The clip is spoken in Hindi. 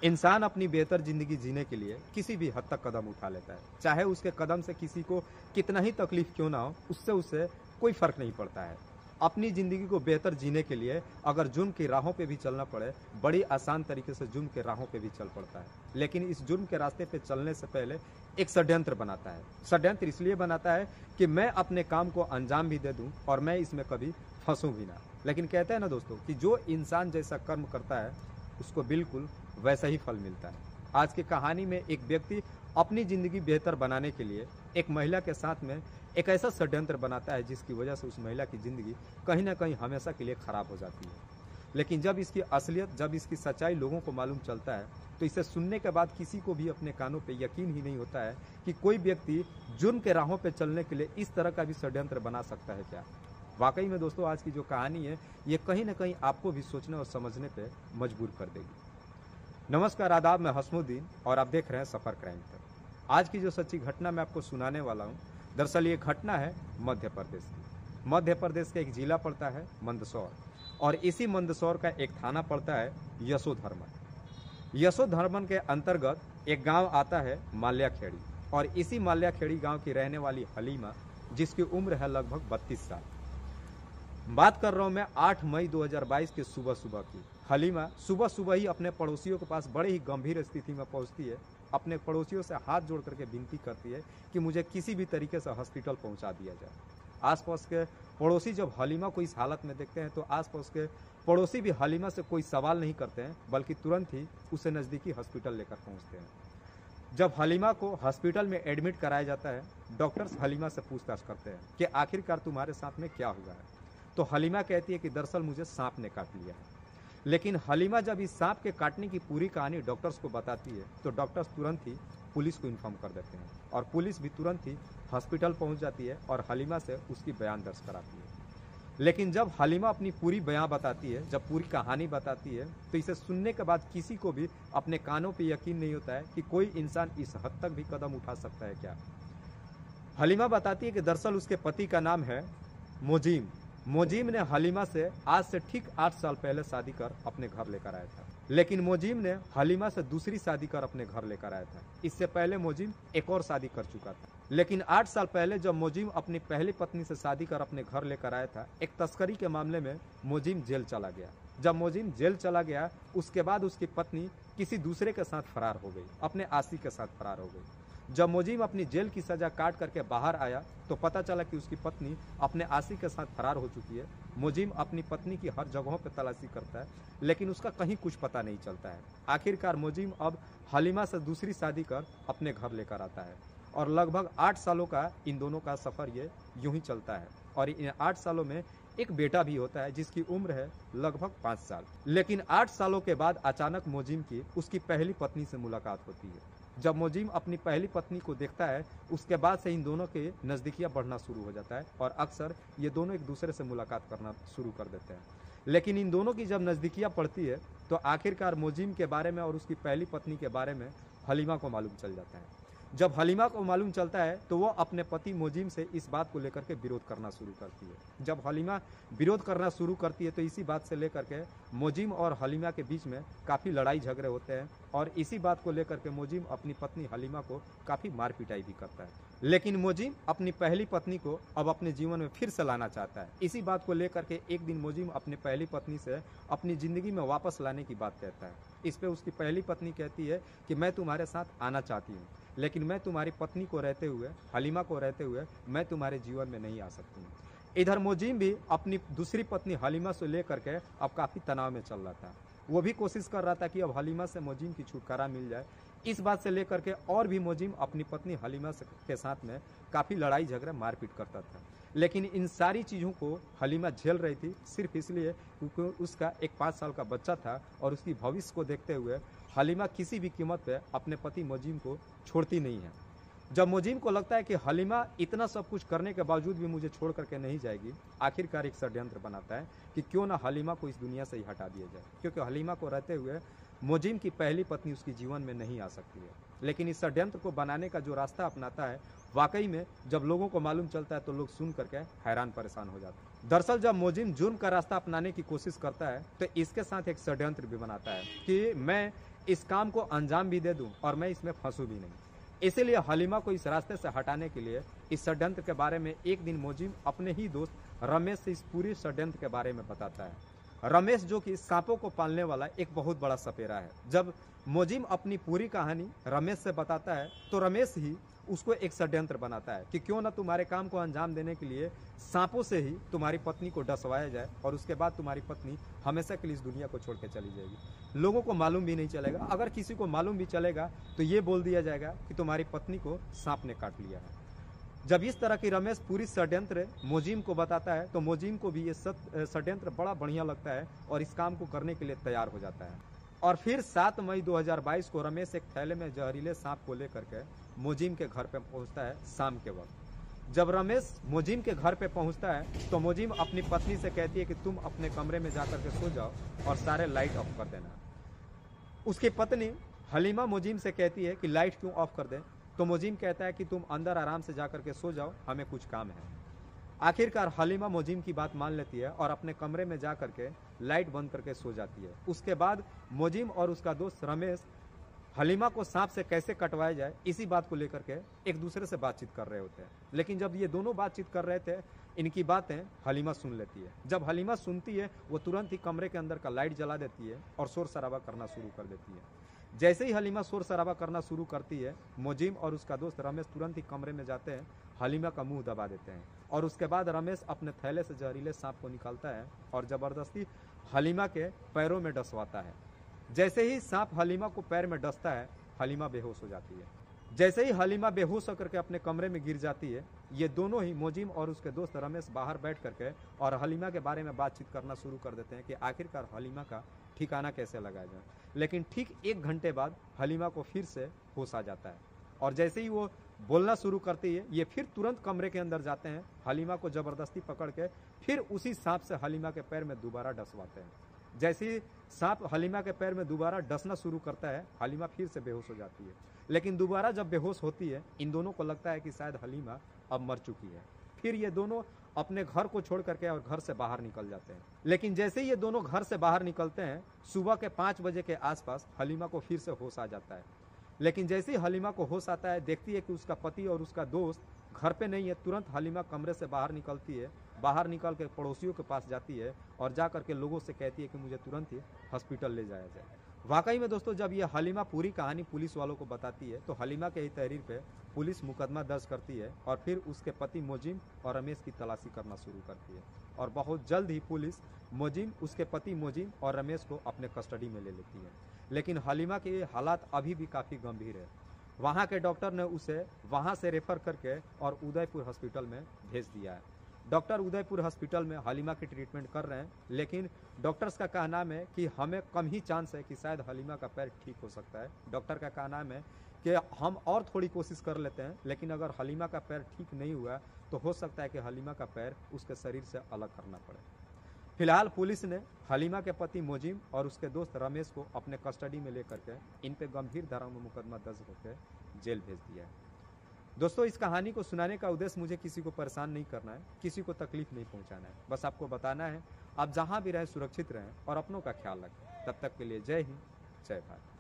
इंसान अपनी बेहतर जिंदगी जीने के लिए किसी भी हद तक कदम उठा लेता है, चाहे उसके कदम से किसी को कितना ही तकलीफ क्यों ना हो, उससे उसे कोई फर्क नहीं पड़ता है। अपनी जिंदगी को बेहतर जीने के लिए अगर जुर्म की राहों पे भी चलना पड़े, बड़ी आसान तरीके से जुर्म के राहों पे भी चल पड़ता है। लेकिन इस जुर्म के रास्ते पे चलने से पहले एक षड्यंत्र बनाता है। षड्यंत्र इसलिए बनाता है कि मैं अपने काम को अंजाम भी दे दूं और मैं इसमें कभी फंसूं भी ना। लेकिन कहते हैं ना दोस्तों कि जो इंसान जैसा कर्म करता है उसको बिल्कुल वैसा ही फल मिलता है। आज की कहानी में एक व्यक्ति अपनी जिंदगी बेहतर बनाने के लिए एक महिला के साथ में एक ऐसा षड्यंत्र बनाता है जिसकी वजह से उस महिला की जिंदगी कहीं ना कहीं हमेशा के लिए खराब हो जाती है। लेकिन जब इसकी असलियत, जब इसकी सच्चाई लोगों को मालूम चलता है तो इसे सुनने के बाद किसी को भी अपने कानों पे यकीन ही नहीं होता है कि कोई व्यक्ति जुर्म के राहों पे चलने के लिए इस तरह का भी षड्यंत्र बना सकता है क्या। वाकई में दोस्तों आज की जो कहानी है ये कहीं ना कहीं आपको भी सोचने और समझने पे मजबूर कर देगी। नमस्कार, आदाब, मैं हसमुद्दीन और आप देख रहे हैं सफर क्राइम पर। आज की जो सच्ची घटना मैं आपको सुनाने वाला हूँ, दरअसल ये घटना है मध्य प्रदेश की। मध्य प्रदेश का एक जिला पड़ता है मंदसौर और इसी मंदसौर का एक थाना पड़ता है यशोधर्मन। यशोधर्मन के अंतर्गत एक गांव आता है माल्याखेड़ी और इसी माल्याखेड़ी गांव की रहने वाली हलीमा, जिसकी उम्र है लगभग 32 साल। बात कर रहा हूं मैं 8 मई 2022 के सुबह सुबह की। हलीमा सुबह सुबह ही अपने पड़ोसियों के पास बड़े ही गंभीर स्थिति में पहुंचती है। अपने पड़ोसियों से हाथ जोड़ करके विनती करती है कि मुझे किसी भी तरीके से हॉस्पिटल पहुंचा दिया जाए। आसपास के पड़ोसी जब हलीमा को इस हालत में देखते हैं तो आसपास के पड़ोसी भी हलीमा से कोई सवाल नहीं करते हैं, बल्कि तुरंत ही उसे नज़दीकी हॉस्पिटल लेकर पहुँचते हैं। जब हलीमा को हॉस्पिटल में एडमिट कराया जाता है, डॉक्टर्स हलीमा से पूछताछ करते हैं कि आखिरकार तुम्हारे साथ में क्या हुआ है। तो हलीमा कहती है कि दरअसल मुझे सांप ने काट लिया है। लेकिन हलीमा जब इस सांप के काटने की पूरी कहानी डॉक्टर्स को बताती है तो डॉक्टर्स तुरंत ही पुलिस को इन्फॉर्म कर देते हैं और पुलिस भी तुरंत ही हॉस्पिटल पहुंच जाती है और हलीमा से उसकी बयान दर्ज कराती है। लेकिन जब हलीमा अपनी पूरी बयान बताती है, जब पूरी कहानी बताती है, तो इसे सुनने के बाद किसी को भी अपने कानों पर यकीन नहीं होता है कि कोई इंसान इस हद तक भी कदम उठा सकता है क्या। हलीमा बताती है कि दरअसल उसके पति का नाम है मोजीम। मोजीम ने हलीमा से आज से ठीक 8 साल पहले शादी कर अपने घर लेकर आया था। लेकिन मोजीम ने हलीमा से दूसरी शादी कर अपने घर लेकर आया था। इससे पहले मोजीम एक और शादी कर चुका था। लेकिन 8 साल पहले जब मोजीम अपनी पहली पत्नी से शादी कर अपने घर लेकर आया था, एक तस्करी के मामले में मोजीम जेल चला गया। जब मोजीम जेल चला गया उसके बाद उसकी पत्नी किसी दूसरे के साथ फरार हो गई, अपने आशिक के साथ फरार हो गई। जब मोजीम अपनी जेल की सजा काट करके बाहर आया तो पता चला कि उसकी पत्नी अपने आशिक के साथ फरार हो चुकी है। मोजीम अपनी पत्नी की हर जगहों पर तलाशी करता है लेकिन उसका कहीं कुछ पता नहीं चलता है। आखिरकार मोजीम अब हलीमा से दूसरी शादी कर अपने घर लेकर आता है और लगभग 8 सालों का इन दोनों का सफर ये यूं ही चलता है और इन 8 सालों में एक बेटा भी होता है जिसकी उम्र है लगभग 5 साल। लेकिन 8 सालों के बाद अचानक मोजीम की उसकी पहली पत्नी से मुलाकात होती है। जब मोजीम अपनी पहली पत्नी को देखता है उसके बाद से इन दोनों के नज़दीकियाँ बढ़ना शुरू हो जाता है और अक्सर ये दोनों एक दूसरे से मुलाकात करना शुरू कर देते हैं। लेकिन इन दोनों की जब नज़दीकियाँ पड़ती है तो आखिरकार मोजीम के बारे में और उसकी पहली पत्नी के बारे में हलीमा को मालूम चल जाता है। जब हलीमा को मालूम चलता है तो वो अपने पति मोजीम से इस बात को लेकर के विरोध करना शुरू करती है। जब हलीमा विरोध करना शुरू करती है तो इसी बात से लेकर के मोजीम और हलीमा के बीच में काफ़ी लड़ाई झगड़े होते हैं और इसी बात को लेकर के मोजीम अपनी पत्नी हलीमा को काफ़ी मार पिटाई भी करता है। लेकिन मोजीम अपनी पहली पत्नी को अब अपने जीवन में फिर से लाना चाहता है। इसी बात को लेकर के एक दिन मोजीम अपनी पहली पत्नी से अपनी ज़िंदगी में वापस लाने की बात कहता है। इस पर उसकी पहली पत्नी कहती है कि मैं तुम्हारे साथ आना चाहती हूँ लेकिन मैं तुम्हारी पत्नी को रहते हुए, हलीमा को रहते हुए मैं तुम्हारे जीवन में नहीं आ सकती हूँ। इधर मोजीम भी अपनी दूसरी पत्नी हलीमा से लेकर के अब काफ़ी तनाव में चल रहा था। वो भी कोशिश कर रहा था कि अब हलीमा से मोजीम की छुटकारा मिल जाए। इस बात से लेकर के और भी मोजीम अपनी पत्नी हलीमा के साथ में काफ़ी लड़ाई झगड़े मारपीट करता था। लेकिन इन सारी चीज़ों को हलीमा झेल रही थी सिर्फ इसलिए क्योंकि उसका एक 5 साल का बच्चा था और उसकी भविष्य को देखते हुए हलीमा किसी भी कीमत पे अपने पति मोजीम को छोड़ती नहीं है। जब मोजीम को लगता है कि हलीमा इतना सब कुछ करने के बावजूद भी मुझे छोड़ करके नहीं जाएगी, आखिरकार एक षड्यंत्र बनाता है कि क्यों ना हलीमा को इस दुनिया से ही हटा दिया जाए, क्योंकि हलीमा को रहते हुए मोजीम की पहली पत्नी उसकी जीवन में नहीं आ सकती है। लेकिन इस षड्यंत्र को बनाने का जो रास्ता अपनाता है, वाकई में जब लोगों को मालूम चलता है तो लोग सुन करके हैरान परेशान हो जाते हैं। दरअसल जब मोजीम जुर्म का रास्ता अपनाने की कोशिश करता है तो इसके साथ एक षड्यंत्र भी बनाता है कि मैं इस काम को अंजाम भी दे दूं और मैं इसमें फंसूं भी नहीं। इसीलिए हलीमा को इस रास्ते से हटाने के लिए इस षड्यंत्र के बारे में एक दिन मोजिम अपने ही दोस्त रमेश से इस पूरी षड्यंत्र के बारे में बताता है। रमेश जो कि सांपों को पालने वाला एक बहुत बड़ा सपेरा है। जब मोजिम अपनी पूरी कहानी रमेश से बताता है तो रमेश ही उसको एक षड्यंत्र बनाता है कि क्यों ना तुम्हारे काम को अंजाम देने के लिए सांपों से ही तुम्हारी पत्नी को डसवाया जाए और उसके बाद तुम्हारी पत्नी हमेशा के लिए इस दुनिया को छोड़ के चली जाएगी। लोगों को मालूम भी नहीं चलेगा, अगर किसी को मालूम भी चलेगा तो ये बोल दिया जाएगा कि तुम्हारी पत्नी को सांप ने काट लिया है। जब इस तरह की रमेश पूरी षड्यंत्र मोजिम को बताता है तो मोजिम को भी ये षड्यंत्र बड़ा बढ़िया लगता है और इस काम को करने के लिए तैयार हो जाता है। और फिर 7 मई 2022 को रमेश एक थैले में जहरीले सांप को लेकर के मोजिम के घर पे पहुंचता है शाम के वक्त। जब रमेश मोजिम के घर पे पहुंचता है तो मोजिम अपनी पत्नी से कहती है कि तुम अपने कमरे में जाकर के सो जाओ और सारे लाइट ऑफ कर देना। उसकी पत्नी हलीमा मोजिम से कहती है कि लाइट क्यों ऑफ कर दें, तो मोजिम कहता है कि तुम अंदर आराम से जाकर के सो जाओ, हमें कुछ काम है। आखिरकार हलीमा मोजिम की बात मान लेती है और अपने कमरे में जा करके लाइट बंद करके सो जाती है। उसके बाद मोजिम और उसका दोस्त रमेश हलीमा को सांप से कैसे कटवाया जाए इसी बात को लेकर के एक दूसरे से बातचीत कर रहे होते हैं। लेकिन जब ये दोनों बातचीत कर रहे थे इनकी बातें हलीमा सुन लेती है। जब हलीमा सुनती है वो तुरंत ही कमरे के अंदर का लाइट जला देती है और शोर शराबा करना शुरू कर देती है। जैसे ही हलीमा शोर शराबा करना शुरू करती है मोजिम और उसका दोस्त रमेश तुरंत ही कमरे में जाते हैं, हलीमा का मुंह दबा देते हैं और उसके बाद रमेश अपने थैले से जहरीले सांप को निकालता है और जबरदस्ती हलीमा के पैरों में डसवाता है। जैसे ही सांप हलीमा को पैर में डसता है हलीमा बेहोश हो जाती है। जैसे ही हलीमा बेहोश होकर के अपने कमरे में गिर जाती है ये दोनों ही मोजिम और उसके दोस्त रमेश बाहर बैठ करके और हलीमा के बारे में बातचीत करना शुरू कर देते हैं कि आखिरकार हलीमा का ठिकाना कैसे लगाया जाए। लेकिन ठीक 1 घंटे बाद हलीमा को फिर से होश आ जाता है और जैसे ही वो बोलना शुरू करती है ये फिर तुरंत कमरे के अंदर जाते हैं, हलीमा को जबरदस्ती पकड़ के फिर उसी सांप से हलीमा के पैर में दोबारा डसवाते हैं। जैसे ही सांप हलीमा के पैर में दोबारा डसना शुरू करता है हलीमा फिर से बेहोश हो जाती है। लेकिन दोबारा जब बेहोश होती है इन दोनों को लगता है कि शायद हलीमा अब मर चुकी है। फिर ये दोनों अपने घर को छोड़ करके और घर से बाहर निकल जाते हैं। लेकिन जैसे ही ये दोनों घर से बाहर निकलते हैं सुबह के 5 बजे के आसपास हलीमा को फिर से होश आ जाता है। लेकिन जैसे ही हलीमा को होश आता है देखती है कि उसका पति और उसका दोस्त घर पे नहीं है। तुरंत हलीमा कमरे से बाहर निकलती है, बाहर निकल के पड़ोसियों के पास जाती है और जा करके लोगों से कहती है कि मुझे तुरंत ही हॉस्पिटल ले जाया जाए। वाकई में दोस्तों जब ये हलीमा पूरी कहानी पुलिस वालों को बताती है तो हलीमा के ही तहरीर पे पुलिस मुकदमा दर्ज करती है और फिर उसके पति मोजिम और रमेश की तलाशी करना शुरू करती है और बहुत जल्द ही पुलिस मोजिम, उसके पति मोजिम और रमेश को अपने कस्टडी में ले लेती है। लेकिन हलीमा के हालात अभी भी काफ़ी गंभीर है। वहाँ के डॉक्टर ने उसे वहाँ से रेफर करके और उदयपुर हॉस्पिटल में भेज दिया है। डॉक्टर उदयपुर हॉस्पिटल में हलीमा की ट्रीटमेंट कर रहे हैं, लेकिन डॉक्टर्स का कहना है कि हमें कम ही चांस है कि शायद हलीमा का पैर ठीक हो सकता है। डॉक्टर का कहना है कि हम और थोड़ी कोशिश कर लेते हैं, लेकिन अगर हलीमा का पैर ठीक नहीं हुआ तो हो सकता है कि हलीमा का पैर उसके शरीर से अलग करना पड़े। फिलहाल पुलिस ने हलीमा के पति मोजिम और उसके दोस्त रमेश को अपने कस्टडी में लेकर के इन पे गंभीर धाराओं में मुकदमा दर्ज होकर जेल भेज दिया है। दोस्तों इस कहानी को सुनाने का उद्देश्य मुझे किसी को परेशान नहीं करना है, किसी को तकलीफ नहीं पहुंचाना है, बस आपको बताना है आप जहां भी रहें सुरक्षित रहें और अपनों का ख्याल रखें। तब तक के लिए जय हिंद, जय भारत।